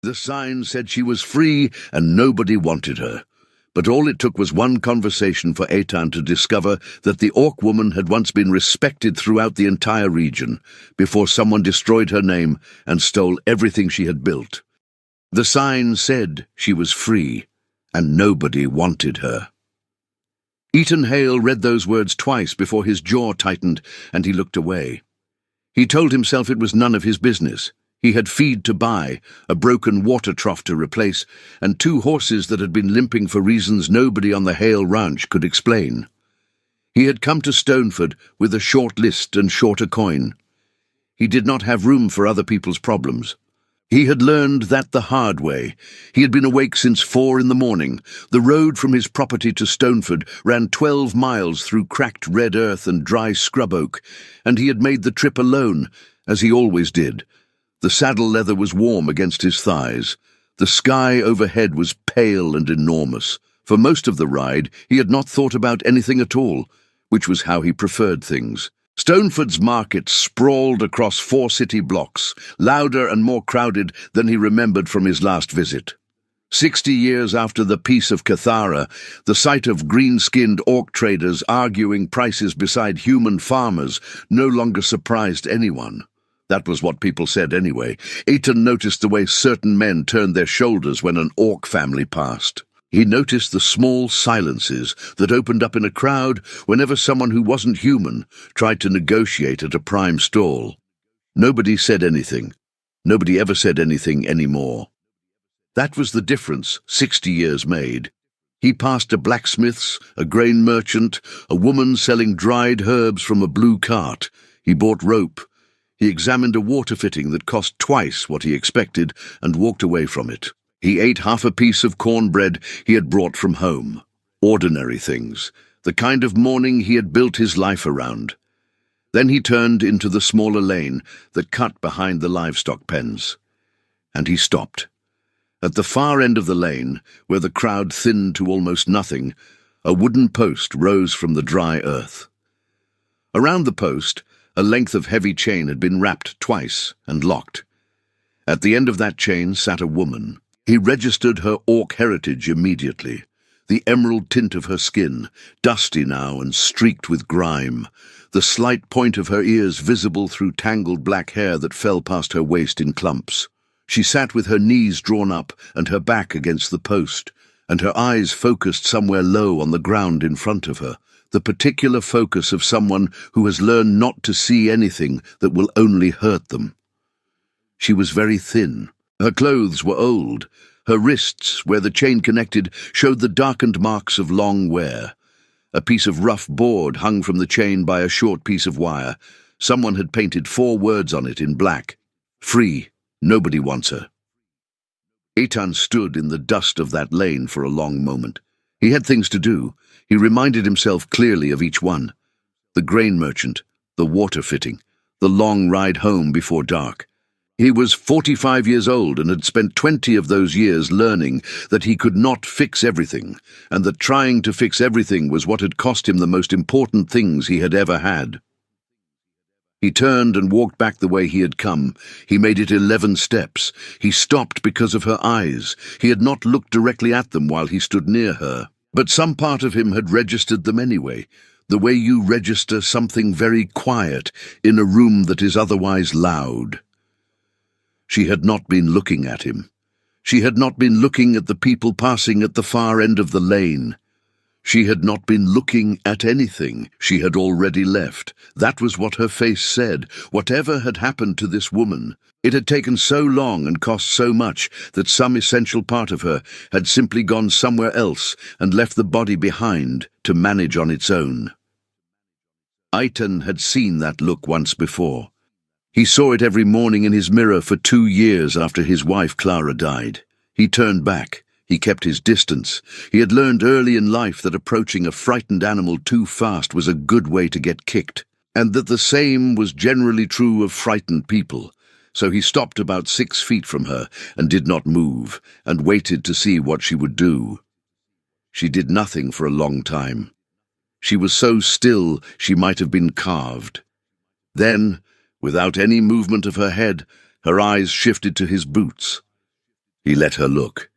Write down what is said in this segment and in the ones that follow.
The sign said she was free and nobody wanted her. But all it took was one conversation for Eitan to discover that the orc woman had once been respected throughout the entire region before someone destroyed her name and stole everything she had built. The sign said she was free and nobody wanted her. Ethan Hale read those words twice before his jaw tightened and he looked away. He told himself it was none of his business. He had feed to buy, a broken water trough to replace, and 2 horses that had been limping for reasons nobody on the Hale ranch could explain. He had come to Stoneford with a short list and short a coin. He did not have room for other people's problems. He had learned that the hard way. He had been awake since 4 in the morning. The road from his property to Stoneford ran 12 miles through cracked red earth and dry scrub oak, and he had made the trip alone, as he always did. The saddle leather was warm against his thighs. The sky overhead was pale and enormous. For most of the ride, he had not thought about anything at all, which was how he preferred things. Stoneford's market sprawled across 4 city blocks, louder and more crowded than he remembered from his last visit. 60 years after the Peace of Cathara, the sight of green-skinned orc traders arguing prices beside human farmers no longer surprised anyone. That was what people said anyway. Eitan noticed the way certain men turned their shoulders when an orc family passed. He noticed the small silences that opened up in a crowd whenever someone who wasn't human tried to negotiate at a prime stall. Nobody said anything. Nobody ever said anything anymore. That was the difference 60 years made. He passed a blacksmith's, a grain merchant, a woman selling dried herbs from a blue cart. He bought rope. He examined a water fitting that cost twice what he expected and walked away from it. He ate half a piece of cornbread he had brought from home. Ordinary things, the kind of morning he had built his life around. Then he turned into the smaller lane that cut behind the livestock pens. And he stopped. At the far end of the lane, where the crowd thinned to almost nothing, a wooden post rose from the dry earth. Around the post, a length of heavy chain had been wrapped twice and locked. At the end of that chain sat a woman. He registered her orc heritage immediately. The emerald tint of her skin, dusty now and streaked with grime. The slight point of her ears visible through tangled black hair that fell past her waist in clumps. She sat with her knees drawn up and her back against the post, and her eyes focused somewhere low on the ground in front of her. The particular focus of someone who has learned not to see anything that will only hurt them. She was very thin. Her clothes were old. Her wrists, where the chain connected, showed the darkened marks of long wear. A piece of rough board hung from the chain by a short piece of wire. Someone had painted 4 words on it in black. Free. Nobody wants her. Eitan stood in the dust of that lane for a long moment. He had things to do. He reminded himself clearly of each one. The grain merchant, the water fitting, the long ride home before dark. He was 45 years old and had spent 20 of those years learning that he could not fix everything, and that trying to fix everything was what had cost him the most important things he had ever had. He turned and walked back the way he had come. He made it 11 steps. He stopped because of her eyes. He had not looked directly at them while he stood near her. But some part of him had registered them anyway, the way you register something very quiet in a room that is otherwise loud. She had not been looking at him. She had not been looking at the people passing at the far end of the lane. She had not been looking at anything. She had already left. That was what her face said. Whatever had happened to this woman, it had taken so long and cost so much that some essential part of her had simply gone somewhere else and left the body behind to manage on its own. Eitan had seen that look once before. He saw it every morning in his mirror for 2 years after his wife Clara died. He turned back. He kept his distance. He had learned early in life that approaching a frightened animal too fast was a good way to get kicked, and that the same was generally true of frightened people. So he stopped about 6 feet from her and did not move, and waited to see what she would do. She did nothing for a long time. She was so still she might have been carved. Then, without any movement of her head, her eyes shifted to his boots. He let her look.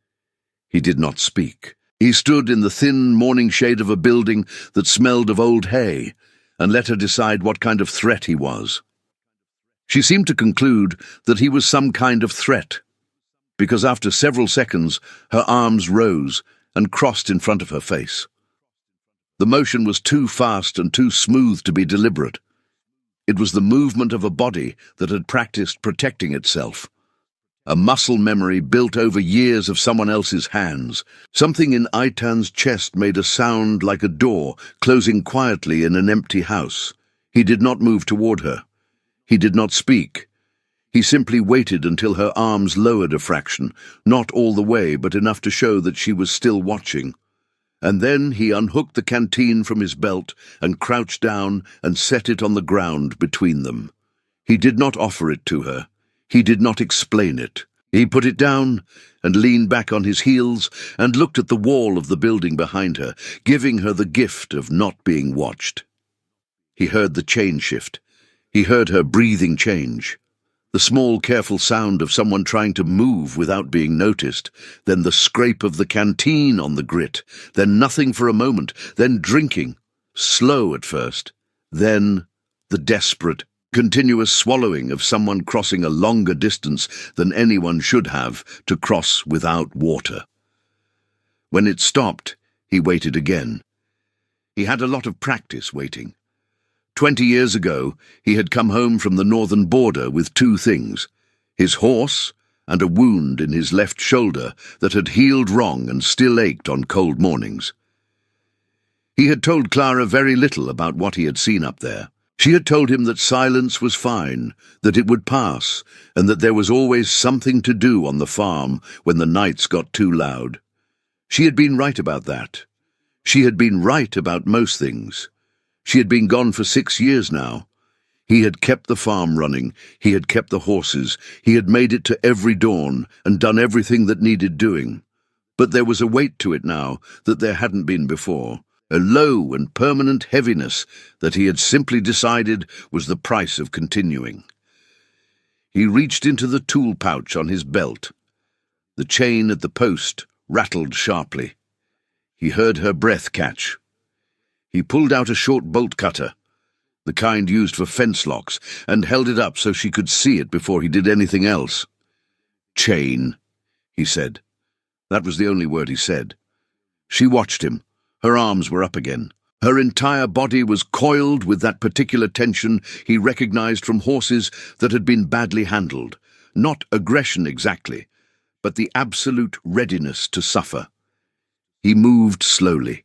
He did not speak. He stood in the thin morning shade of a building that smelled of old hay, and let her decide what kind of threat he was. She seemed to conclude that he was some kind of threat, because after several seconds her arms rose and crossed in front of her face. The motion was too fast and too smooth to be deliberate. It was the movement of a body that had practiced protecting itself. A muscle memory built over years of someone else's hands. Something in Aitan's chest made a sound like a door closing quietly in an empty house. He did not move toward her. He did not speak. He simply waited until her arms lowered a fraction, not all the way, but enough to show that she was still watching. And then he unhooked the canteen from his belt and crouched down and set it on the ground between them. He did not offer it to her. He did not explain it. He put it down and leaned back on his heels and looked at the wall of the building behind her, giving her the gift of not being watched. He heard the chain shift. He heard her breathing change. The small, careful sound of someone trying to move without being noticed, then the scrape of the canteen on the grit, then nothing for a moment, then drinking, slow at first, then the desperate, continuous swallowing of someone crossing a longer distance than anyone should have to cross without water. When it stopped, he waited again. He had a lot of practice waiting. 20 years ago, he had come home from the northern border with two things: his horse and a wound in his left shoulder that had healed wrong and still ached on cold mornings. He had told Clara very little about what he had seen up there. She had told him that silence was fine, that it would pass, and that there was always something to do on the farm when the nights got too loud. She had been right about that. She had been right about most things. She had been gone for 6 years now. He had kept the farm running, he had kept the horses, he had made it to every dawn and done everything that needed doing. But there was a weight to it now that there hadn't been before, a low and permanent heaviness that he had simply decided was the price of continuing. He reached into the tool pouch on his belt. The chain at the post rattled sharply. He heard her breath catch. He pulled out a short bolt cutter, the kind used for fence locks, and held it up so she could see it before he did anything else. "Chain," he said. That was the only word he said. She watched him. Her arms were up again. Her entire body was coiled with that particular tension he recognized from horses that had been badly handled. Not aggression exactly, but the absolute readiness to suffer. He moved slowly.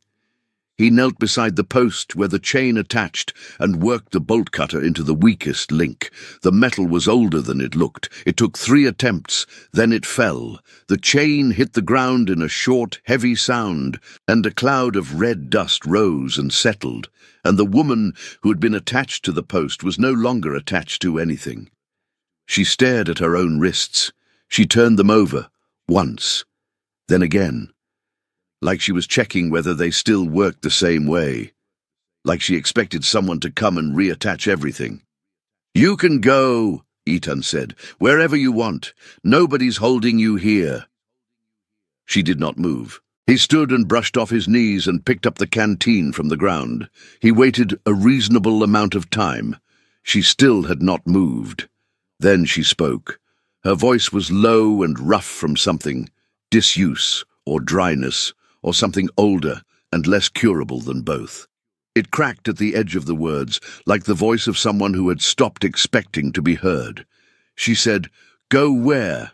He knelt beside the post where the chain attached and worked the bolt cutter into the weakest link. The metal was older than it looked. It took 3 attempts, then it fell. The chain hit the ground in a short, heavy sound, and a cloud of red dust rose and settled, and the woman who had been attached to the post was no longer attached to anything. She stared at her own wrists. She turned them over, once, then again, like she was checking whether they still worked the same way, like she expected someone to come and reattach everything. "You can go," Eitan said, "wherever you want. Nobody's holding you here." She did not move. He stood and brushed off his knees and picked up the canteen from the ground. He waited a reasonable amount of time. She still had not moved. Then she spoke. Her voice was low and rough from something, disuse or dryness, or something older and less curable than both. It cracked at the edge of the words, like the voice of someone who had stopped expecting to be heard. She said, "Go where?"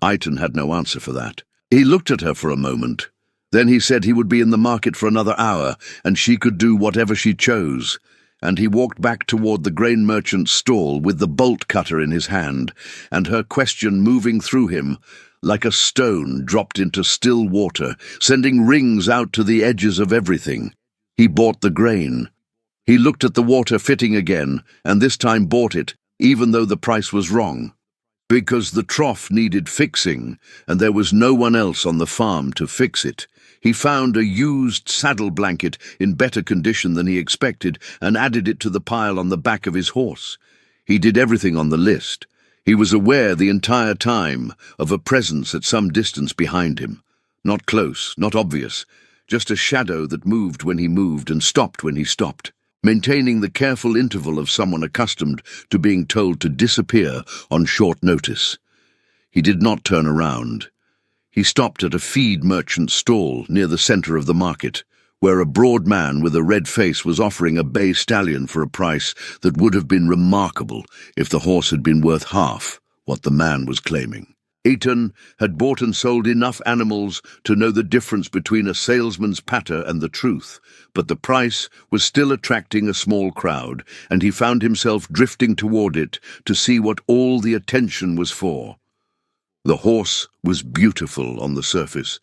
Eitan had no answer for that. He looked at her for a moment. Then he said he would be in the market for another hour, and she could do whatever she chose. And he walked back toward the grain merchant's stall with the bolt cutter in his hand, and her question moving through him, like a stone dropped into still water, sending rings out to the edges of everything. He bought the grain. He looked at the water fitting again, and this time bought it, even though the price was wrong. Because the trough needed fixing, and there was no one else on the farm to fix it. He found a used saddle blanket in better condition than he expected, and added it to the pile on the back of his horse. He did everything on the list. He was aware the entire time of a presence at some distance behind him. Not close, not obvious, just a shadow that moved when he moved and stopped when he stopped, maintaining the careful interval of someone accustomed to being told to disappear on short notice. He did not turn around. He stopped at a feed merchant's stall near the center of the market, where a broad man with a red face was offering a bay stallion for a price that would have been remarkable if the horse had been worth half what the man was claiming. Eitan had bought and sold enough animals to know the difference between a salesman's patter and the truth, but the price was still attracting a small crowd, and he found himself drifting toward it to see what all the attention was for. The horse was beautiful on the surface.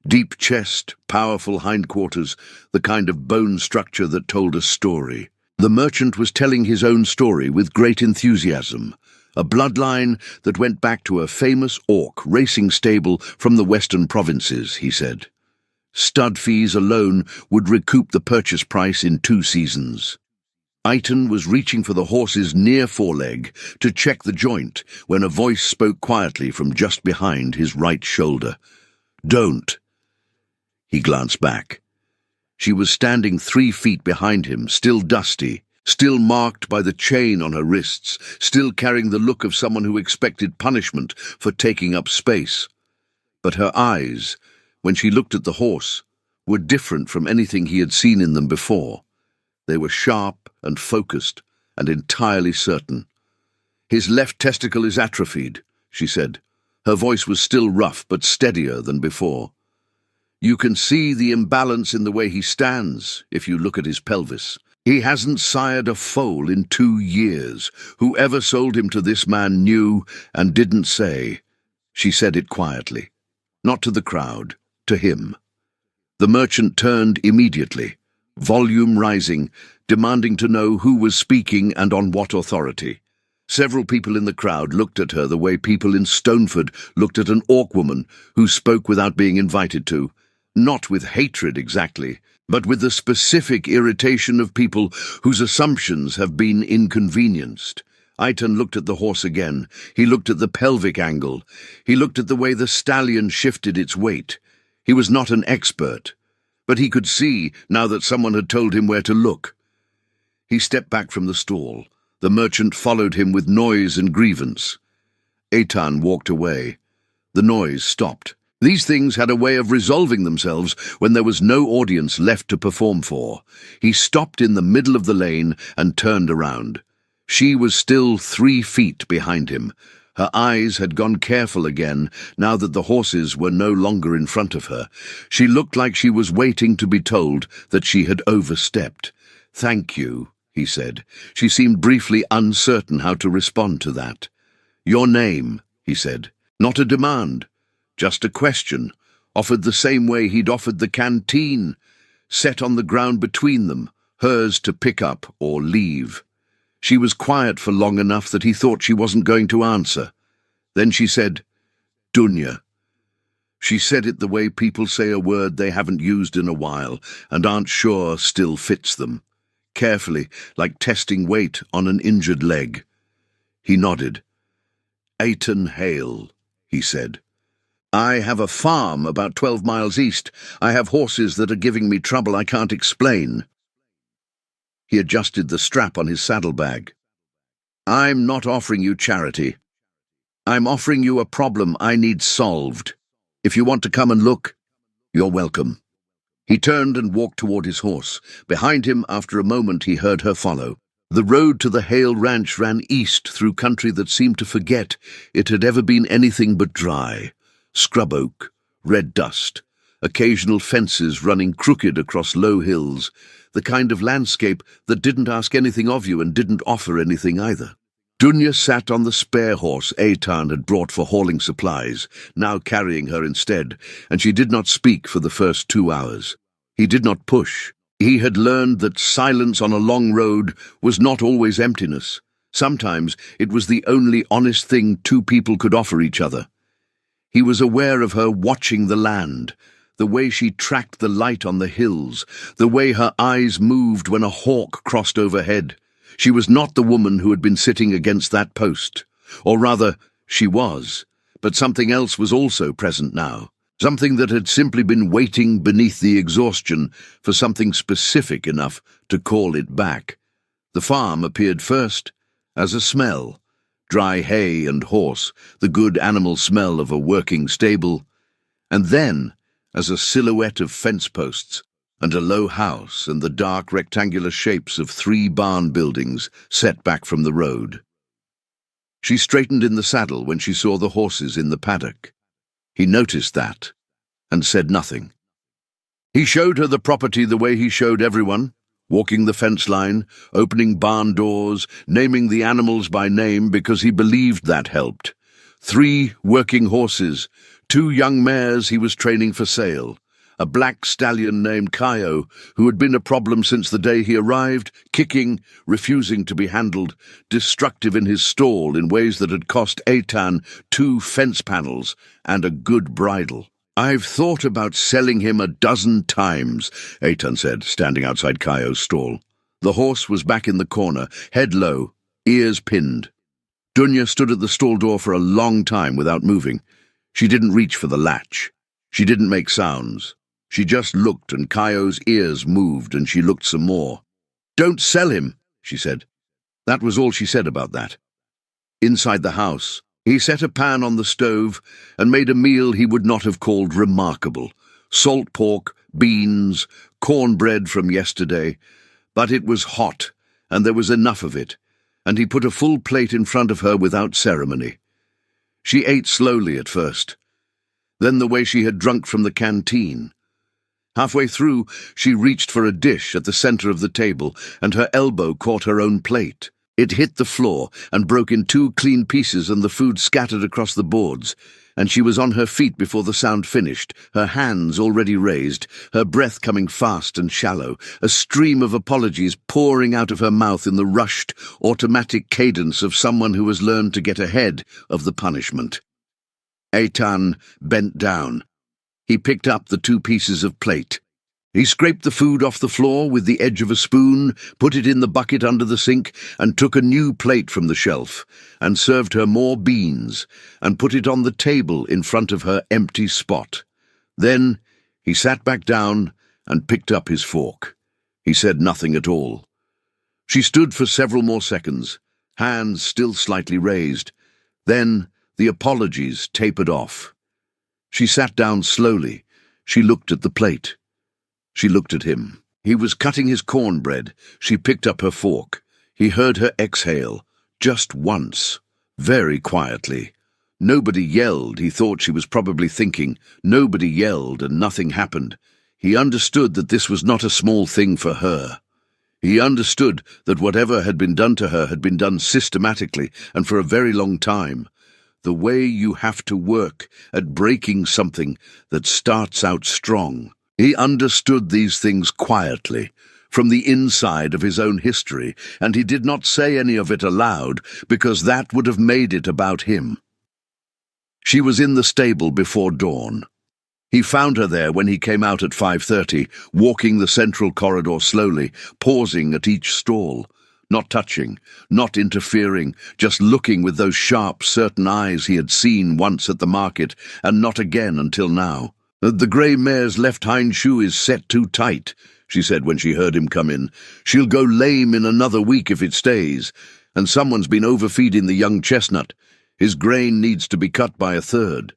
Deep chest, powerful hindquarters, the kind of bone structure that told a story. The merchant was telling his own story with great enthusiasm, a bloodline that went back to a famous Orc racing stable from the western provinces, he said. Stud fees alone would recoup the purchase price in 2 seasons. Eitan was reaching for the horse's near foreleg to check the joint when a voice spoke quietly from just behind his right shoulder. "Don't." He glanced back. She was standing 3 feet behind him, still dusty, still marked by the chain on her wrists, still carrying the look of someone who expected punishment for taking up space. But her eyes, when she looked at the horse, were different from anything he had seen in them before. They were sharp and focused and entirely certain. "His left testicle is atrophied," she said. Her voice was still rough but steadier than before. "You can see the imbalance in the way he stands if you look at his pelvis. He hasn't sired a foal in 2 years. Whoever sold him to this man knew and didn't say." She said it quietly. Not to the crowd, to him. The merchant turned immediately, volume rising, demanding to know who was speaking and on what authority. Several people in the crowd looked at her the way people in Stoneford looked at an Orc woman who spoke without being invited to. Not with hatred exactly, but with the specific irritation of people whose assumptions have been inconvenienced. Eitan looked at the horse again. He looked at the pelvic angle. He looked at the way the stallion shifted its weight. He was not an expert, but he could see now that someone had told him where to look. He stepped back from the stall. The merchant followed him with noise and grievance. Eitan walked away. The noise stopped. These things had a way of resolving themselves when there was no audience left to perform for. He stopped in the middle of the lane and turned around. She was still 3 feet behind him. Her eyes had gone careful again now that the horses were no longer in front of her. She looked like she was waiting to be told that she had overstepped. "Thank you," he said. She seemed briefly uncertain how to respond to that. "Your name," he said. Not a demand. Just a question, offered the same way he'd offered the canteen, set on the ground between them, hers to pick up or leave. She was quiet for long enough that he thought she wasn't going to answer. Then she said, "Dunya." She said it the way people say a word they haven't used in a while and aren't sure still fits them, carefully, like testing weight on an injured leg. He nodded. "Eitan Hale," he said. "I have a farm about 12 miles east. I have horses that are giving me trouble I can't explain." He adjusted the strap on his saddlebag. "I'm not offering you charity. I'm offering you a problem I need solved. If you want to come and look, you're welcome." He turned and walked toward his horse. Behind him, after a moment, he heard her follow. The road to the Hale Ranch ran east through country that seemed to forget it had ever been anything but dry. Scrub oak, red dust, occasional fences running crooked across low hills, the kind of landscape that didn't ask anything of you and didn't offer anything either. Dunya sat on the spare horse Eitan had brought for hauling supplies, now carrying her instead, and she did not speak for the first 2 hours. He did not push. He had learned that silence on a long road was not always emptiness. Sometimes it was the only honest thing 2 people could offer each other. He was aware of her watching the land, the way she tracked the light on the hills, the way her eyes moved when a hawk crossed overhead. She was not the woman who had been sitting against that post. Or rather, she was, but something else was also present now. Something that had simply been waiting beneath the exhaustion for something specific enough to call it back. The farm appeared first as a smell, dry hay and horse, the good animal smell of a working stable, and then as a silhouette of fence posts and a low house and the dark rectangular shapes of 3 barn buildings set back from the road. She straightened in the saddle when she saw the horses in the paddock. He noticed that and said nothing. He showed her the property the way he showed everyone, walking the fence line, opening barn doors, naming the animals by name because he believed that helped. 3 working horses, 2 young mares he was training for sale, a black stallion named Kaio, who had been a problem since the day he arrived, kicking, refusing to be handled, destructive in his stall in ways that had cost Eitan 2 fence panels and a good bridle. "I've thought about selling him a dozen times," Eitan said, standing outside Kaio's stall. The horse was back in the corner, head low, ears pinned. Dunya stood at the stall door for a long time without moving. She didn't reach for the latch. She didn't make sounds. She just looked, and Kaio's ears moved, and she looked some more. "Don't sell him," she said. That was all she said about that. Inside the house, he set a pan on the stove and made a meal he would not have called remarkable. Salt pork, beans, cornbread from yesterday. But it was hot, and there was enough of it, and he put a full plate in front of her without ceremony. She ate slowly at first, then the way she had drunk from the canteen. Halfway through, she reached for a dish at the center of the table, and her elbow caught her own plate. It hit the floor and broke in 2 clean pieces, and the food scattered across the boards, and she was on her feet before the sound finished, her hands already raised, her breath coming fast and shallow, a stream of apologies pouring out of her mouth in the rushed, automatic cadence of someone who has learned to get ahead of the punishment. Eitan bent down. He picked up the 2 pieces of plate. He scraped the food off the floor with the edge of a spoon, put it in the bucket under the sink, and took a new plate from the shelf, and served her more beans, and put it on the table in front of her empty spot. Then he sat back down and picked up his fork. He said nothing at all. She stood for several more seconds, hands still slightly raised. Then the apologies tapered off. She sat down slowly. She looked at the plate. She looked at him. He was cutting his cornbread. She picked up her fork. He heard her exhale, just once, very quietly. Nobody yelled, he thought she was probably thinking. Nobody yelled, and nothing happened. He understood that this was not a small thing for her. He understood that whatever had been done to her had been done systematically and for a very long time. The way you have to work at breaking something that starts out strong. He understood these things quietly, from the inside of his own history, and he did not say any of it aloud, because that would have made it about him. She was in the stable before dawn. He found her there when he came out at 5:30, walking the central corridor slowly, pausing at each stall. Not touching, not interfering, just looking with those sharp, certain eyes he had seen once at the market, and not again until now. "The grey mare's left hind shoe is set too tight," she said when she heard him come in. "She'll go lame in another week if it stays, and someone's been overfeeding the young chestnut. His grain needs to be cut by a third."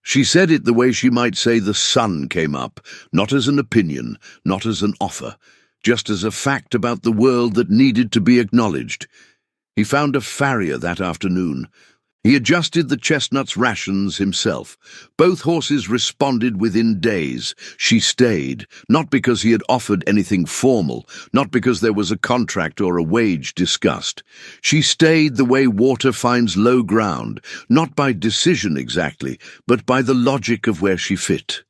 She said it the way she might say the sun came up, not as an opinion, not as an offer, just as a fact about the world that needed to be acknowledged. He found a farrier that afternoon. He adjusted the chestnut's rations himself. Both horses responded within days. She stayed, not because he had offered anything formal, not because there was a contract or a wage discussed. She stayed the way water finds low ground, not by decision exactly, but by the logic of where she fit.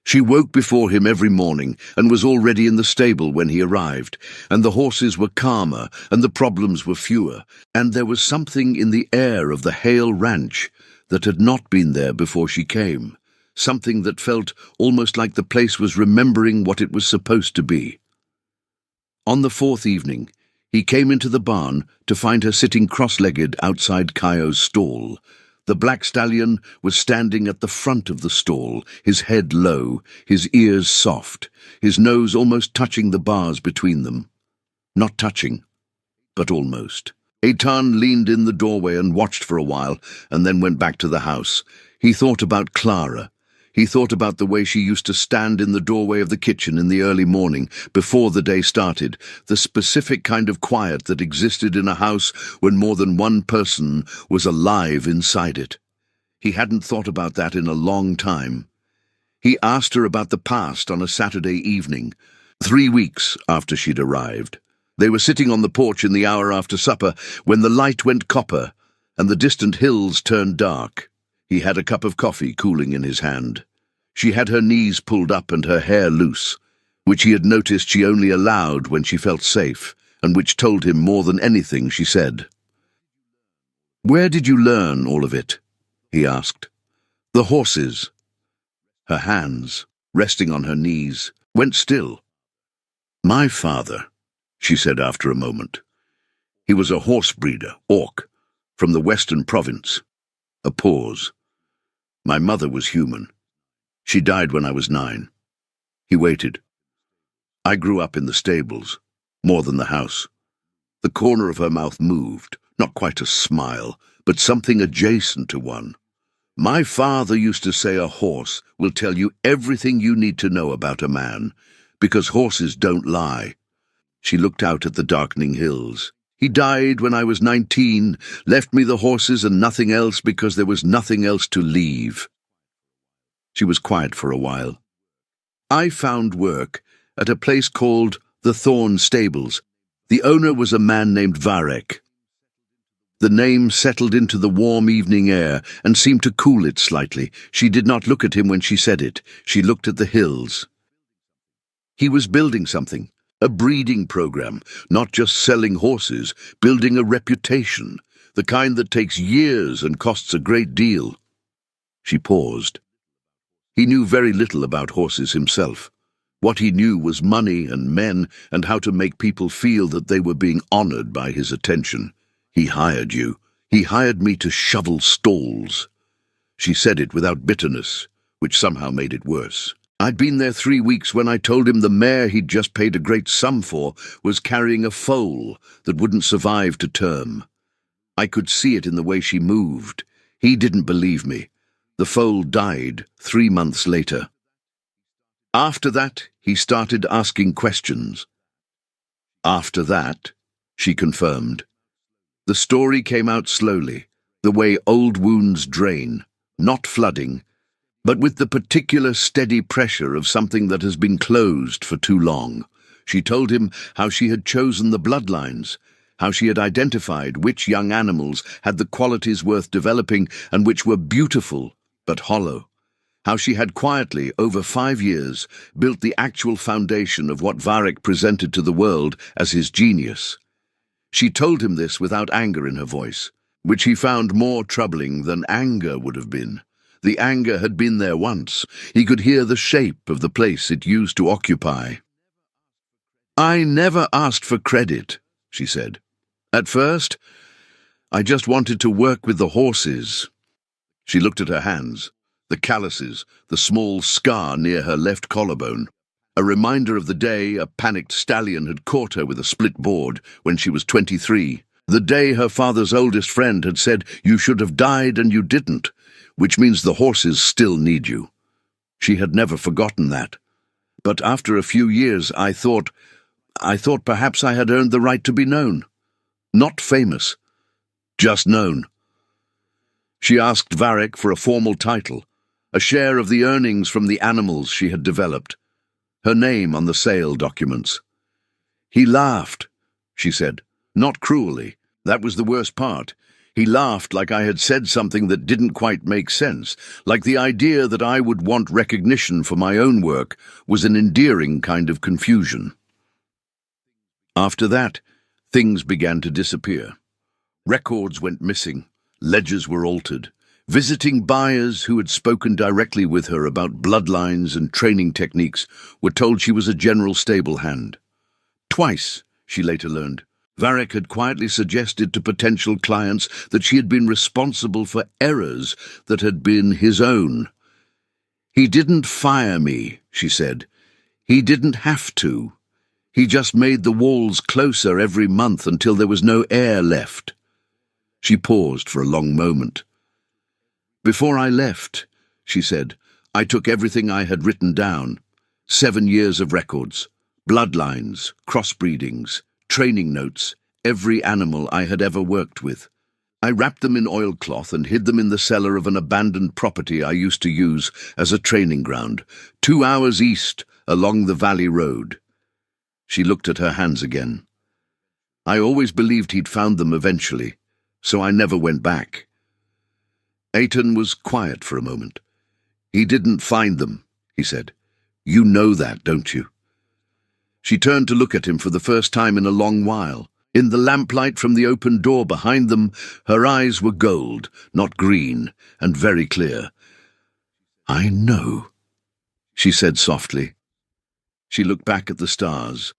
She woke before him every morning and was already in the stable when he arrived, and the horses were calmer and the problems were fewer, and there was something in the air of the Hale Ranch that had not been there before she came, something that felt almost like the place was remembering what it was supposed to be. On the 4th evening, He came into the barn to find her sitting cross-legged outside Kaio's stall. The black stallion was standing at the front of the stall, his head low, his ears soft, his nose almost touching the bars between them. Not touching, but almost. Eitan leaned in the doorway and watched for a while, and then went back to the house. He thought about Clara. He thought about the way she used to stand in the doorway of the kitchen in the early morning, before the day started, the specific kind of quiet that existed in a house when more than one person was alive inside it. He hadn't thought about that in a long time. He asked her about the past on a Saturday evening, 3 weeks after she'd arrived. They were sitting on the porch in the hour after supper when the light went copper and the distant hills turned dark. He had a cup of coffee cooling in his hand. She had her knees pulled up and her hair loose, which he had noticed she only allowed when she felt safe, and which told him more than anything she said. "Where did you learn all of it?" he asked. "The horses." Her hands, resting on her knees, went still. "My father," she said after a moment. "He was a horse breeder, Orc, from the western province." A pause. "My mother was human. She died when I was 9. He waited. "I grew up in the stables, more than the house." The corner of her mouth moved, not quite a smile, but something adjacent to one. "My father used to say a horse will tell you everything you need to know about a man, because horses don't lie." She looked out at the darkening hills. "He died when I was 19, left me the horses and nothing else because there was nothing else to leave." She was quiet for a while. "I found work at a place called the Thorn Stables. The owner was a man named Varek." The name settled into the warm evening air and seemed to cool it slightly. She did not look at him when she said it. She looked at the hills. He was building something. A breeding program, not just selling horses, building a reputation, the kind that takes years and costs a great deal. She paused. He knew very little about horses himself. What he knew was money and men and how to make people feel that they were being honored by his attention. "He hired you. He hired me to shovel stalls." She said it without bitterness, which somehow made it worse. "I'd been there 3 weeks when I told him the mare he'd just paid a great sum for was carrying a foal that wouldn't survive to term. I could see it in the way she moved. He didn't believe me. The foal died 3 months later. After that, he started asking questions." "After that," she confirmed. The story came out slowly, the way old wounds drain, not flooding, but with the particular steady pressure of something that has been closed for too long. She told him how she had chosen the bloodlines, how she had identified which young animals had the qualities worth developing and which were beautiful but hollow, how she had quietly, over 5 years, built the actual foundation of what Varek presented to the world as his genius. She told him this without anger in her voice, which he found more troubling than anger would have been. The anger had been there once. He could hear the shape of the place it used to occupy. "I never asked for credit," she said. "At first, I just wanted to work with the horses." She looked at her hands, the calluses, the small scar near her left collarbone, a reminder of the day a panicked stallion had caught her with a split board when she was 23, the day her father's oldest friend had said, "You should have died and you didn't," which means the horses still need you. She had never forgotten that. But after a few years, I thought perhaps I had earned the right to be known. Not famous, just known. She asked Varek for a formal title, a share of the earnings from the animals she had developed, her name on the sale documents. "He laughed," she said, "not cruelly. That was the worst part. He laughed like I had said something that didn't quite make sense, like the idea that I would want recognition for my own work was an endearing kind of confusion." After that, things began to disappear. Records went missing, ledgers were altered. Visiting buyers who had spoken directly with her about bloodlines and training techniques were told she was a general stable hand. Twice, she later learned, Varric had quietly suggested to potential clients that she had been responsible for errors that had been his own. "He didn't fire me," she said. "He didn't have to. He just made the walls closer every month until there was no air left." She paused for a long moment. "Before I left," she said, "I took everything I had written down. 7 years of records, bloodlines, crossbreedings, training notes, every animal I had ever worked with. I wrapped them in oilcloth and hid them in the cellar of an abandoned property I used to use as a training ground, 2 hours east along the valley road." She looked at her hands again. "I always believed he'd found them eventually, so I never went back." Eitan was quiet for a moment. "He didn't find them," he said. "You know that, don't you?" She turned to look at him for the first time in a long while. In the lamplight from the open door behind them, her eyes were gold, not green, and very clear. "I know," she said softly. She looked back at the stars,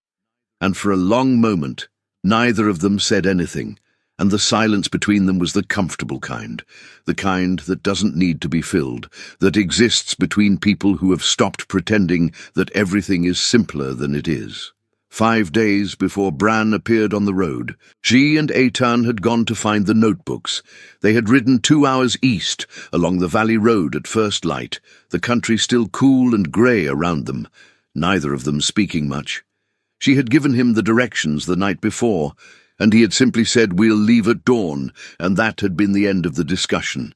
and for a long moment, neither of them said anything, and the silence between them was the comfortable kind, the kind that doesn't need to be filled, that exists between people who have stopped pretending that everything is simpler than it is. 5 days before Bran appeared on the road, she and Eitan had gone to find the notebooks. They had ridden 2 hours east, along the valley road at first light, the country still cool and grey around them, neither of them speaking much. She had given him the directions the night before, and he had simply said, "We'll leave at dawn," and that had been the end of the discussion.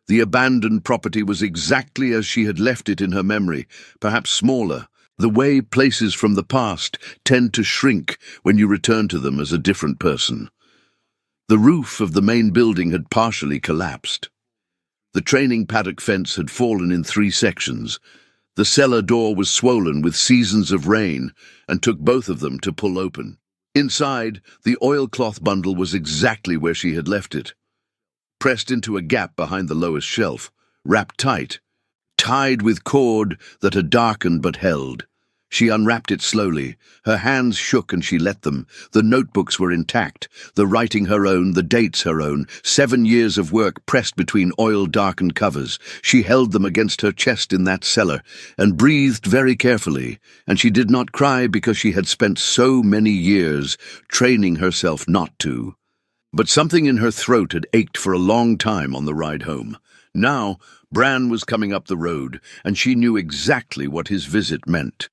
The abandoned property was exactly as she had left it in her memory, perhaps smaller, the way places from the past tend to shrink when you return to them as a different person. The roof of the main building had partially collapsed. The training paddock fence had fallen in 3 sections. The cellar door was swollen with seasons of rain and took both of them to pull open. Inside, the oilcloth bundle was exactly where she had left it, pressed into a gap behind the lowest shelf, wrapped tight, tied with cord that had darkened but held. She unwrapped it slowly. Her hands shook and she let them. The notebooks were intact, the writing her own, the dates her own, 7 years of work pressed between oil-darkened covers. She held them against her chest in that cellar and breathed very carefully, and she did not cry because she had spent so many years training herself not to. But something in her throat had ached for a long time on the ride home. Now, Bran was coming up the road, and she knew exactly what his visit meant.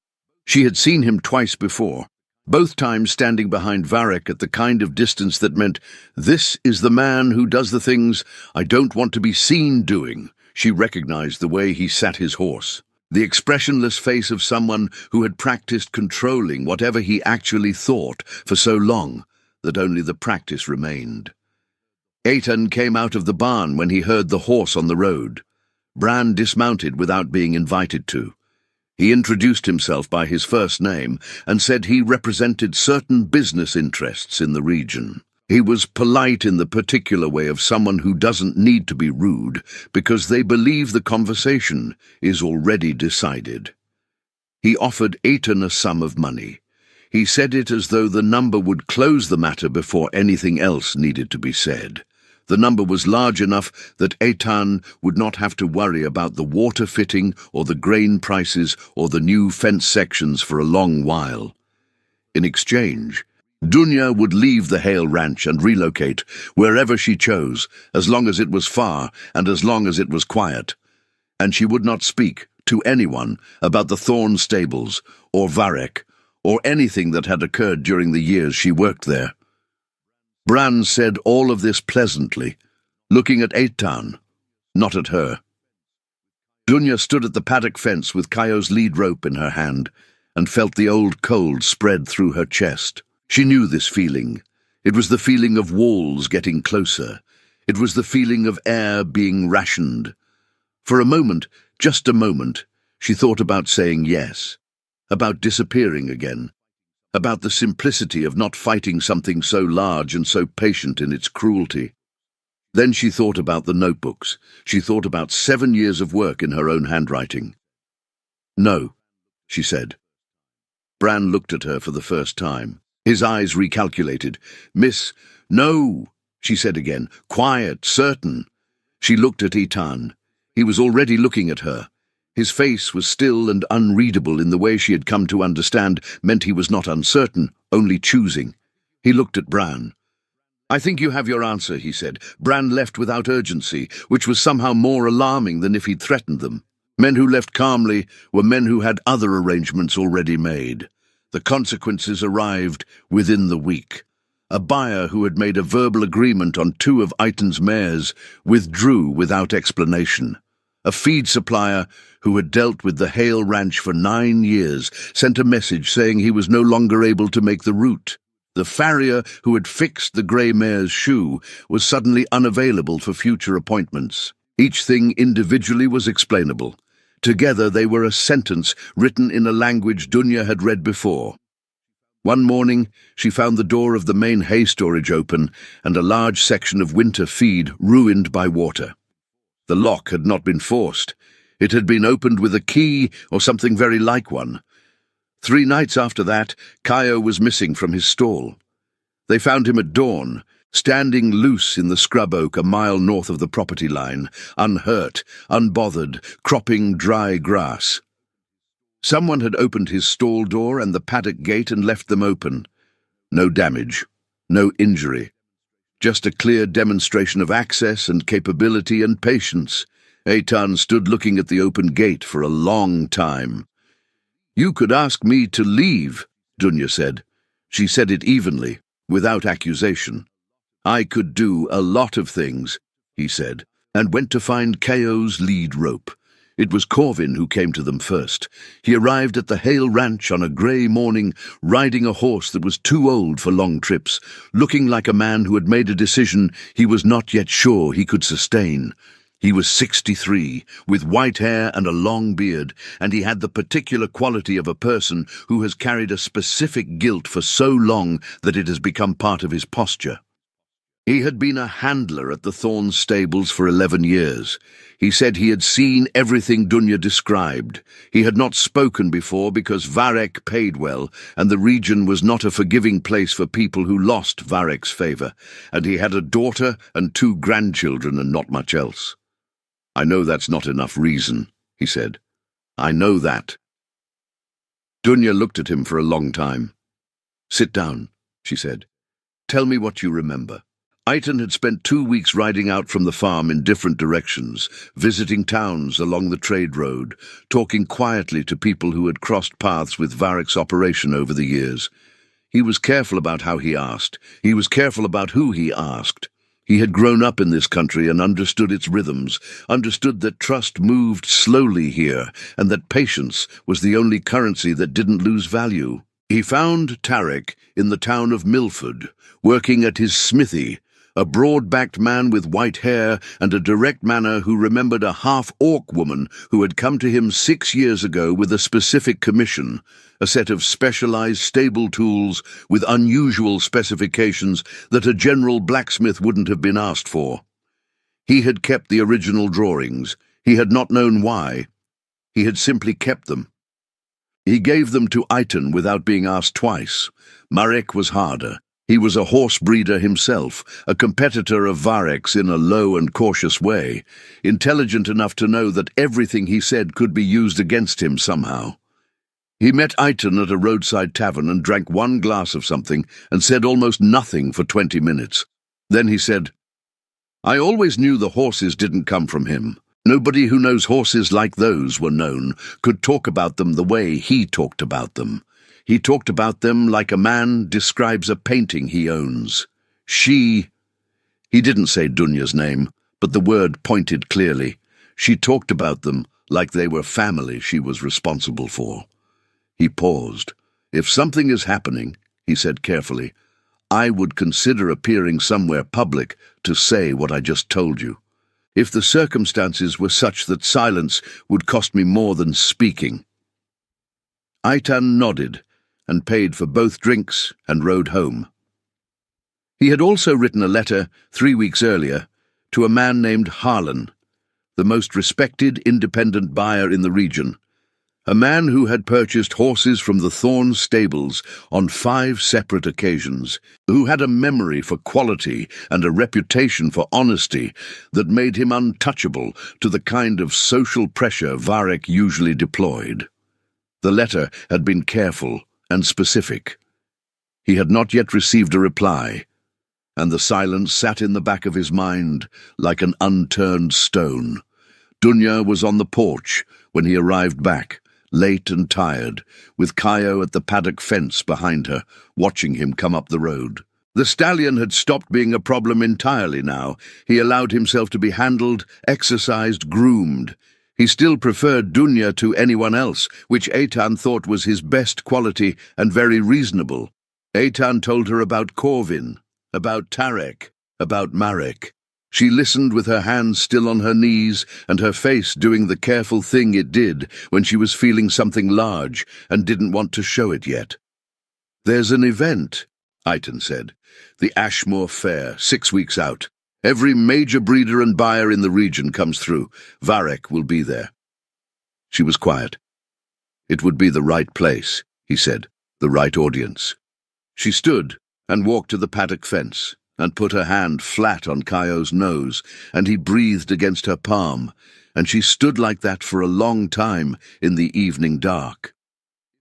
She had seen him twice before, both times standing behind Varric at the kind of distance that meant, "This is the man who does the things I don't want to be seen doing." She recognized the way he sat his horse, the expressionless face of someone who had practiced controlling whatever he actually thought for so long that only the practice remained. Eitan came out of the barn when he heard the horse on the road. Bran dismounted without being invited to. He introduced himself by his first name and said he represented certain business interests in the region. He was polite in the particular way of someone who doesn't need to be rude because they believe the conversation is already decided. He offered Eitan a sum of money. He said it as though the number would close the matter before anything else needed to be said. The number was large enough that Eitan would not have to worry about the water fitting or the grain prices or the new fence sections for a long while. In exchange, Dunya would leave the Hale Ranch and relocate wherever she chose, as long as it was far and as long as it was quiet. And she would not speak to anyone about the Thorn stables or Varric or anything that had occurred during the years she worked there. Bran said all of this pleasantly, looking at Eitan, not at her. Dunya stood at the paddock fence with Kaio's lead rope in her hand and felt the old cold spread through her chest. She knew this feeling. It was the feeling of walls getting closer. It was the feeling of air being rationed. For a moment, just a moment, she thought about saying yes, about disappearing again, about the simplicity of not fighting something so large and so patient in its cruelty. Then she thought about the notebooks. She thought about 7 years of work in her own handwriting. "No," she said. Bran looked at her for the first time. His eyes recalculated. "Miss, no," she said again. "Quiet, certain." She looked at Eitan. He was already looking at her. His face was still and unreadable in the way she had come to understand meant he was not uncertain, only choosing. He looked at Bran. "I think you have your answer," he said. Bran left without urgency, which was somehow more alarming than if he'd threatened them. Men who left calmly were men who had other arrangements already made. The consequences arrived within the week. A buyer who had made a verbal agreement on 2 of Eitan's mares withdrew without explanation. A feed supplier who had dealt with the Hale Ranch for 9 years sent a message saying he was no longer able to make the route. The farrier who had fixed the grey mare's shoe was suddenly unavailable for future appointments. Each thing individually was explainable. Together they were a sentence written in a language Dunya had read before. One morning she found the door of the main hay storage open and a large section of winter feed ruined by water. The lock had not been forced. It had been opened with a key or something very like one. 3 nights after that, Kaio was missing from his stall. They found him at dawn, standing loose in the scrub oak a mile north of the property line, unhurt, unbothered, cropping dry grass. Someone had opened his stall door and the paddock gate and left them open. No damage, no injury. Just a clear demonstration of access and capability and patience. Eitan stood looking at the open gate for a long time. "You could ask me to leave," Dunya said. She said it evenly, without accusation. "I could do a lot of things," he said, and went to find Kaio's lead rope. It was Corvin who came to them first. He arrived at the Hale Ranch on a grey morning, riding a horse that was too old for long trips, looking like a man who had made a decision he was not yet sure he could sustain. He was 63, with white hair and a long beard, and he had the particular quality of a person who has carried a specific guilt for so long that it has become part of his posture. He had been a handler at the Thorns stables for 11 years. He said he had seen everything Dunya described. He had not spoken before because Varek paid well, and the region was not a forgiving place for people who lost Varek's favour, and he had a daughter and 2 grandchildren and not much else. "I know that's not enough reason," he said. "I know that." Dunya looked at him for a long time. "Sit down," she said. "Tell me what you remember." Eitan had spent 2 weeks riding out from the farm in different directions, visiting towns along the trade road, talking quietly to people who had crossed paths with Varek's operation over the years. He was careful about how he asked. He was careful about who he asked. He had grown up in this country and understood its rhythms, understood that trust moved slowly here, and that patience was the only currency that didn't lose value. He found Tarek in the town of Milford, working at his smithy, a broad-backed man with white hair and a direct manner who remembered a half-orc woman who had come to him 6 years ago with a specific commission, a set of specialized stable tools with unusual specifications that a general blacksmith wouldn't have been asked for. He had kept the original drawings. He had not known why. He had simply kept them. He gave them to Eitan without being asked twice. Marek was harder. He was a horse breeder himself, a competitor of Varek's in a low and cautious way, intelligent enough to know that everything he said could be used against him somehow. He met Eitan at a roadside tavern and drank 1 glass of something and said almost nothing for 20 minutes. Then he said, "I always knew the horses didn't come from him. Nobody who knows horses like those were known could talk about them the way he talked about them. He talked about them like a man describes a painting he owns. He didn't say Dunya's name, but the word pointed clearly. She talked about them like they were family she was responsible for." He paused. "If something is happening," he said carefully, "I would consider appearing somewhere public to say what I just told you. If the circumstances were such that silence would cost me more than speaking." Eitan nodded and paid for both drinks and rode home. He had also written a letter 3 weeks earlier to a man named Harlan, the most respected independent buyer in the region. A man who had purchased horses from the Thorn stables on 5 separate occasions, who had a memory for quality and a reputation for honesty that made him untouchable to the kind of social pressure Varek usually deployed. The letter had been careful and specific. He had not yet received a reply, and the silence sat in the back of his mind like an unturned stone. Dunya was on the porch when he arrived back, late and tired, with Kaio at the paddock fence behind her, watching him come up the road. The stallion had stopped being a problem entirely now. He allowed himself to be handled, exercised, groomed. He still preferred Dunya to anyone else, which Eitan thought was his best quality and very reasonable. Eitan told her about Corvin, about Tarek, about Marek. She listened with her hands still on her knees and her face doing the careful thing it did when she was feeling something large and didn't want to show it yet. "There's an event," Eitan said. "The Ashmore Fair, 6 weeks out. Every major breeder and buyer in the region comes through. Varek will be there." She was quiet. "It would be the right place," he said, "the right audience." She stood and walked to the paddock fence and put her hand flat on Kaio's nose, and he breathed against her palm, and she stood like that for a long time in the evening dark.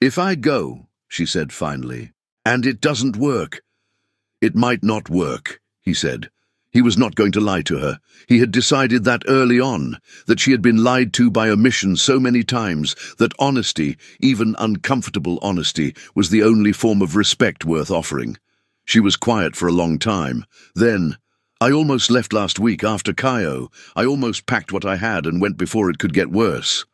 "If I go," she said finally, "and it doesn't work—" "It might not work," he said. He was not going to lie to her. He had decided that early on, that she had been lied to by omission so many times that honesty, even uncomfortable honesty, was the only form of respect worth offering. She was quiet for a long time. Then, "I almost left last week after Kaio. I almost packed what I had and went before it could get worse."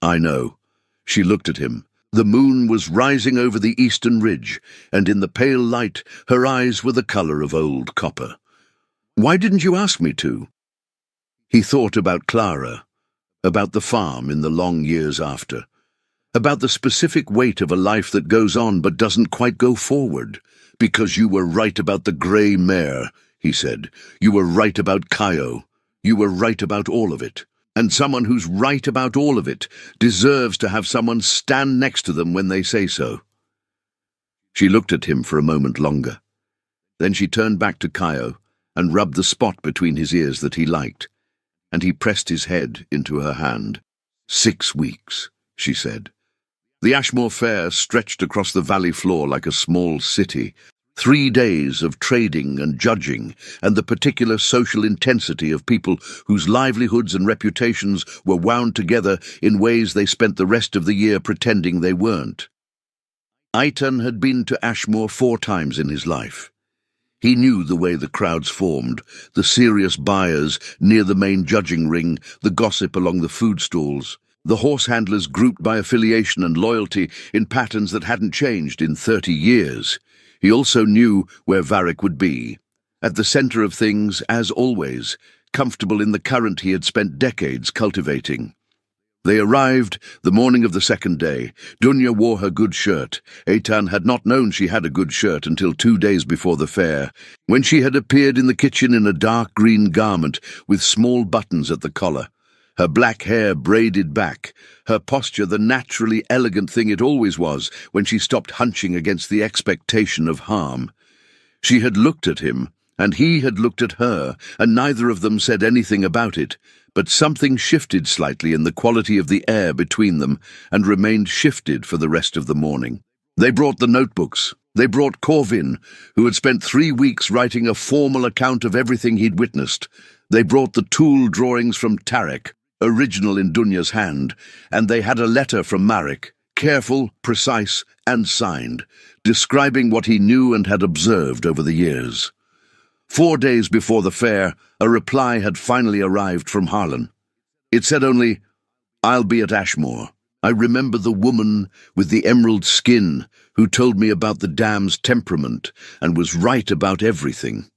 "I know." She looked at him. The moon was rising over the eastern ridge, and in the pale light her eyes were the color of old copper. "Why didn't you ask me to?" He thought about Clara, about the farm in the long years after, about the specific weight of a life that goes on but doesn't quite go forward. "Because you were right about the grey mare," he said. "You were right about Kaio. You were right about all of it. And someone who's right about all of it deserves to have someone stand next to them when they say so." She looked at him for a moment longer. Then she turned back to Kaio and rubbed the spot between his ears that he liked, and he pressed his head into her hand. 6 weeks, she said. The Ashmore Fair stretched across the valley floor like a small city. 3 days of trading and judging, and the particular social intensity of people whose livelihoods and reputations were wound together in ways they spent the rest of the year pretending they weren't. Eitan had been to Ashmore 4 times in his life. He knew the way the crowds formed, the serious buyers near the main judging ring, the gossip along the food stalls, the horse handlers grouped by affiliation and loyalty in patterns that hadn't changed in 30 years. He also knew where Varek would be, at the center of things, as always, comfortable in the current he had spent decades cultivating. They arrived the morning of the 2nd day. Dunya wore her good shirt. Eitan had not known she had a good shirt until 2 days before the fair, when she had appeared in the kitchen in a dark green garment with small buttons at the collar, her black hair braided back, her posture the naturally elegant thing it always was when she stopped hunching against the expectation of harm. She had looked at him, and he had looked at her, and neither of them said anything about it, but something shifted slightly in the quality of the air between them and remained shifted for the rest of the morning. They brought the notebooks. They brought Corvin, who had spent 3 weeks writing a formal account of everything he'd witnessed. They brought the tool drawings from Tarek, original in Dunya's hand, and they had a letter from Marek, careful, precise, and signed, describing what he knew and had observed over the years. 4 days before the fair, a reply had finally arrived from Harlan. It said only, "I'll be at Ashmore. I remember the woman with the emerald skin who told me about the dam's temperament and was right about everything."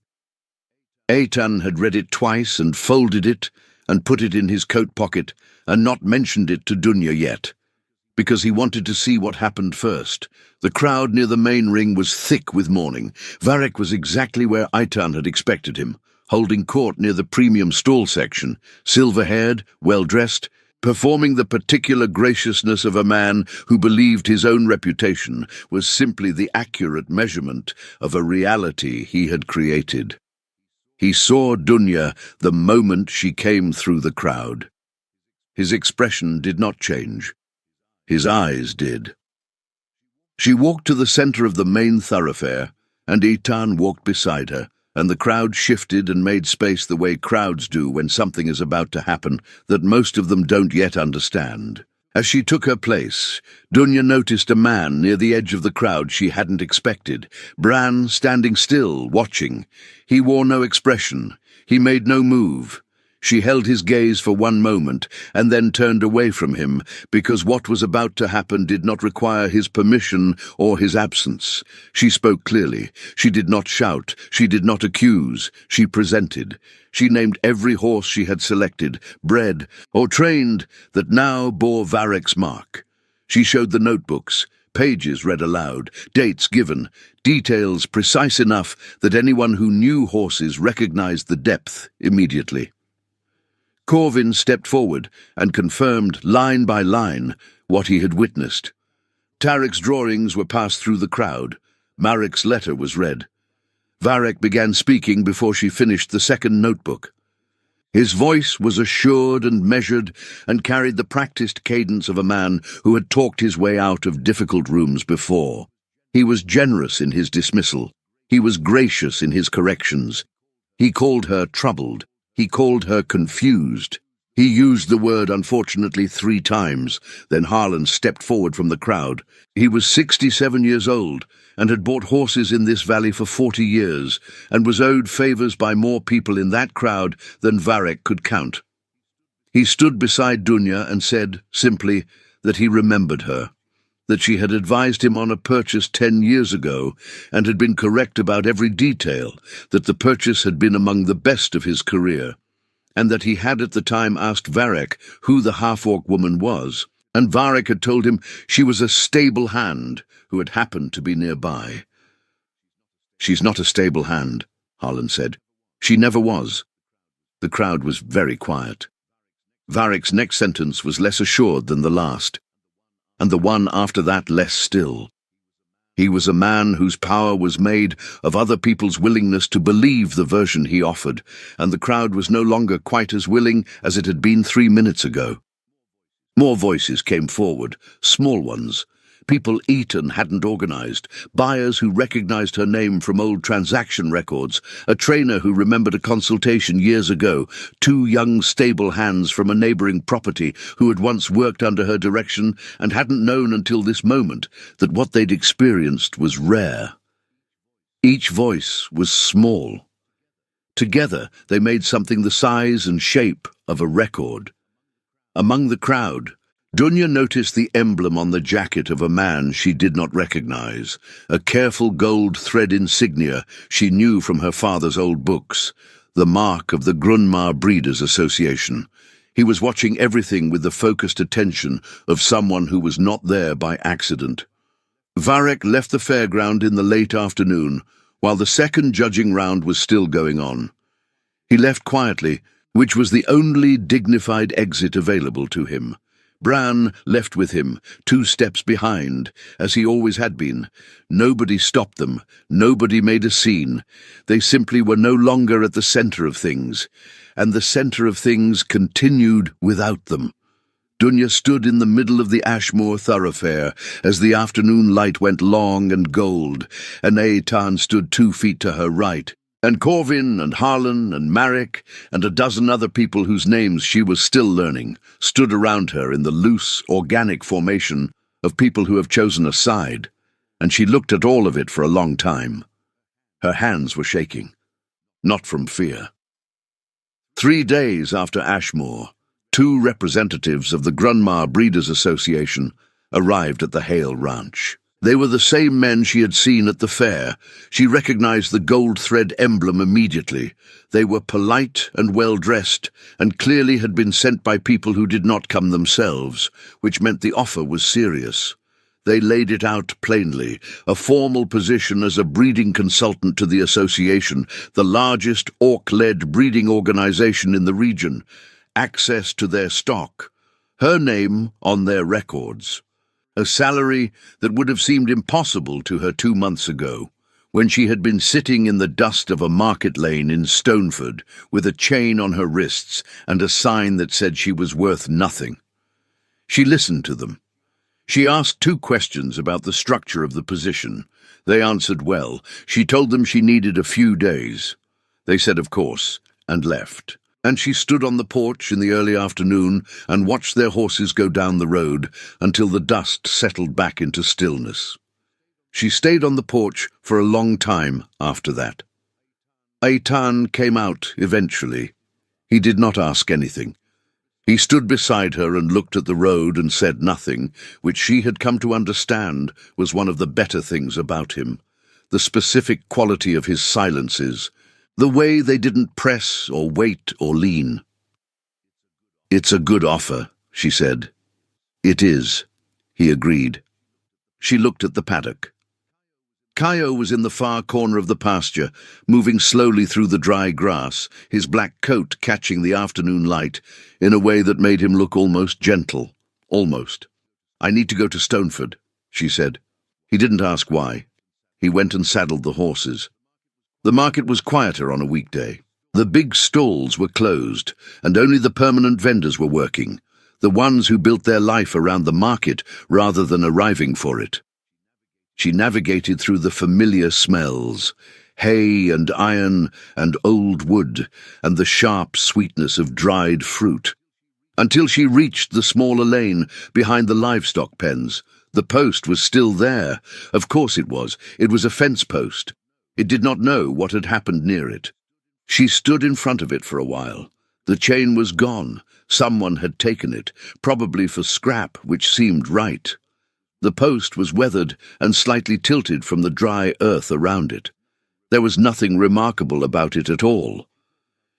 Eitan had read it twice and folded it and put it in his coat pocket and not mentioned it to Dunya yet, because he wanted to see what happened first. The crowd near the main ring was thick with mourning. Varek was exactly where Eitan had expected him, holding court near the premium stall section, silver-haired, well-dressed, Performing the particular graciousness of a man who believed his own reputation was simply the accurate measurement of a reality he had created. He saw Dunya the moment she came through the crowd. His expression did not change. His eyes did. She walked to the center of the main thoroughfare, and Eitan walked beside her, and the crowd shifted and made space the way crowds do when something is about to happen that most of them don't yet understand. As she took her place, Dunya noticed a man near the edge of the crowd she hadn't expected. Bran, standing still, watching. He wore no expression. He made no move. She held his gaze for one moment and then turned away from him because what was about to happen did not require his permission or his absence. She spoke clearly. She did not shout. She did not accuse. She presented. She named every horse she had selected, bred, or trained that now bore Varek's mark. She showed the notebooks, pages read aloud, dates given, details precise enough that anyone who knew horses recognized the depth immediately. Corvin stepped forward and confirmed line by line what he had witnessed. Tarek's drawings were passed through the crowd. Marek's letter was read. Varek began speaking before she finished the second notebook. His voice was assured and measured and carried the practiced cadence of a man who had talked his way out of difficult rooms before. He was generous in his dismissal. He was gracious in his corrections. He called her troubled. He called her confused. He used the word unfortunately 3 times. Then Harlan stepped forward from the crowd. He was 67 years old and had bought horses in this valley for 40 years and was owed favors by more people in that crowd than Varek could count. He stood beside Dunya and said, simply, that he remembered her, that she had advised him on a purchase 10 years ago and had been correct about every detail, that the purchase had been among the best of his career, and that he had at the time asked Varek who the half-orc woman was, and Varek had told him she was a stable hand who had happened to be nearby. "She's not a stable hand," Harlan said. "She never was." The crowd was very quiet. Varek's next sentence was less assured than the last, and the one after that less still. He was a man whose power was made of other people's willingness to believe the version he offered, and the crowd was no longer quite as willing as it had been 3 minutes ago. More voices came forward, small ones. People Eaton hadn't organized, buyers who recognized her name from old transaction records, a trainer who remembered a consultation years ago, 2 young stable hands from a neighboring property who had once worked under her direction and hadn't known until this moment that what they'd experienced was rare. Each voice was small. Together they made something the size and shape of a record. Among the crowd, Dunya noticed the emblem on the jacket of a man she did not recognize, a careful gold thread insignia she knew from her father's old books, the mark of the Grunmar Breeders' Association. He was watching everything with the focused attention of someone who was not there by accident. Varek left the fairground in the late afternoon, while the second judging round was still going on. He left quietly, which was the only dignified exit available to him. Bran left with him, 2 steps behind, as he always had been. Nobody stopped them, nobody made a scene. They simply were no longer at the center of things, and the center of things continued without them. Dunya stood in the middle of the Ashmore thoroughfare as the afternoon light went long and gold, and Eitan stood 2 feet to her right, and Corvin and Harlan and Marek and a dozen other people whose names she was still learning stood around her in the loose, organic formation of people who have chosen a side, and she looked at all of it for a long time. Her hands were shaking, not from fear. 3 days after Ashmore, 2 representatives of the Grunmar Breeders' Association arrived at the Hale Ranch. They were the same men she had seen at the fair. She recognized the gold thread emblem immediately. They were polite and well-dressed, and clearly had been sent by people who did not come themselves, which meant the offer was serious. They laid it out plainly, a formal position as a breeding consultant to the association, the largest orc-led breeding organization in the region, access to their stock, Her name on their records. A salary that would have seemed impossible to her 2 months ago, when she had been sitting in the dust of a market lane in Stoneford with a chain on her wrists and a sign that said she was worth nothing. She listened to them. She asked 2 questions about the structure of the position. They answered well. She told them she needed a few days. They said of course, and left. And she stood on the porch in the early afternoon and watched their horses go down the road until the dust settled back into stillness. She stayed on the porch for a long time after that. Eitan came out eventually. He did not ask anything. He stood beside her and looked at the road and said nothing, which she had come to understand was one of the better things about him. The specific quality of his silences, the way they didn't press or wait or lean. "It's a good offer," she said. "It is," he agreed. She looked at the paddock. Kaio was in the far corner of the pasture, moving slowly through the dry grass, his black coat catching the afternoon light in a way that made him look almost gentle. Almost. "I need to go to Stoneford," she said. He didn't ask why. He went and saddled the horses. The market was quieter on a weekday. The big stalls were closed, and only the permanent vendors were working, the ones who built their life around the market rather than arriving for it. She navigated through the familiar smells, hay and iron and old wood, and the sharp sweetness of dried fruit, until she reached the smaller lane behind the livestock pens. The post was still there. Of course it was. It was a fence post. It did not know what had happened near it. She stood in front of it for a while. The chain was gone. Someone had taken it, probably for scrap, which seemed right. The post was weathered and slightly tilted from the dry earth around it. There was nothing remarkable about it at all.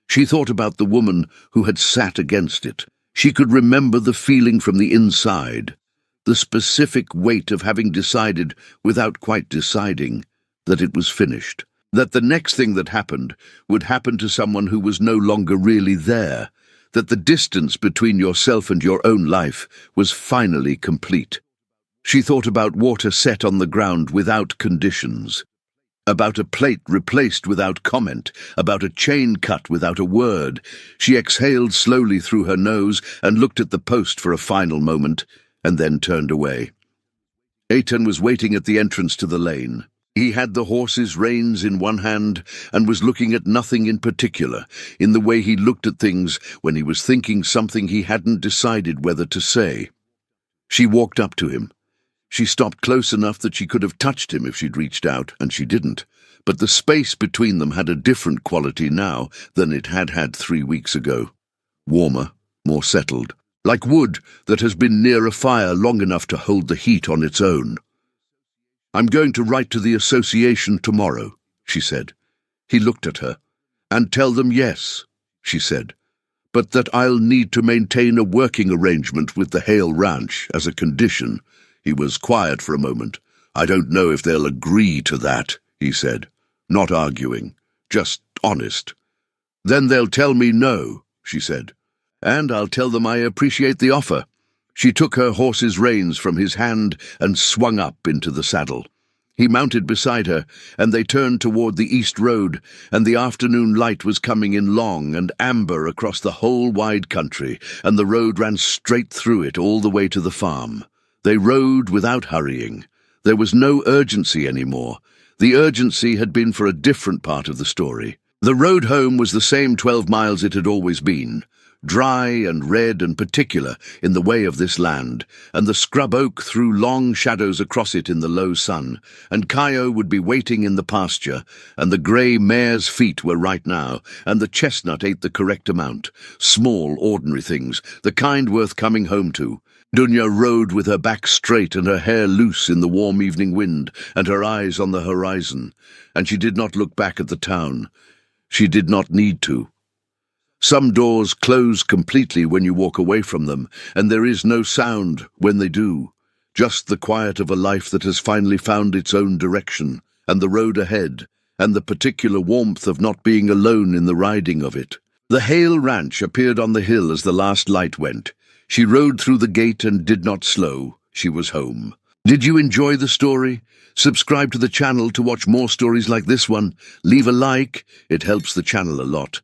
She thought about the woman who had sat against it. She could remember the feeling from the inside, the specific weight of having decided, without quite deciding, that it was finished, that the next thing that happened would happen to someone who was no longer really there, that the distance between yourself and your own life was finally complete. She thought about water set on the ground without conditions, about a plate replaced without comment, about a chain cut without a word. She exhaled slowly through her nose and looked at the post for a final moment, and then turned away. Eitan was waiting at the entrance to the lane. He had the horse's reins in one hand and was looking at nothing in particular, in the way he looked at things when he was thinking something he hadn't decided whether to say. She walked up to him. She stopped close enough that she could have touched him if she'd reached out, and she didn't. But the space between them had a different quality now than it had had 3 weeks ago. Warmer, more settled, like wood that has been near a fire long enough to hold the heat on its own. "I'm going to write to the association tomorrow," she said. He looked at her. "And tell them yes," she said, "but that I'll need to maintain a working arrangement with the Hale Ranch as a condition." He was quiet for a moment. "I don't know if they'll agree to that," he said, not arguing, just honest. "Then they'll tell me no," she said, "and I'll tell them I appreciate the offer." She took her horse's reins from his hand and swung up into the saddle. He mounted beside her, and they turned toward the east road, and the afternoon light was coming in long and amber across the whole wide country, and the road ran straight through it all the way to the farm. They rode without hurrying. There was no urgency anymore. The urgency had been for a different part of the story. The road home was the same 12 miles it had always been, dry and red and particular in the way of this land, and the scrub oak threw long shadows across it in the low sun, and Kaio would be waiting in the pasture, and the grey mare's feet were right now, and the chestnut ate the correct amount, small, ordinary things, the kind worth coming home to. Dunya rode with her back straight and her hair loose in the warm evening wind, and her eyes on the horizon, and she did not look back at the town. She did not need to. Some doors close completely when you walk away from them, and there is no sound when they do, just the quiet of a life that has finally found its own direction, and the road ahead, and the particular warmth of not being alone in the riding of it. The Hale Ranch appeared on the hill as the last light went. She rode through the gate and did not slow. She was home. Did you enjoy the story? Subscribe to the channel to watch more stories like this one. Leave a like, it helps the channel a lot.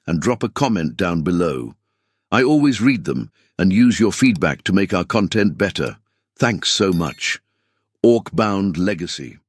And drop a comment down below. I always read them and use your feedback to make our content better. Thanks so much. Orc-Bound Legacy.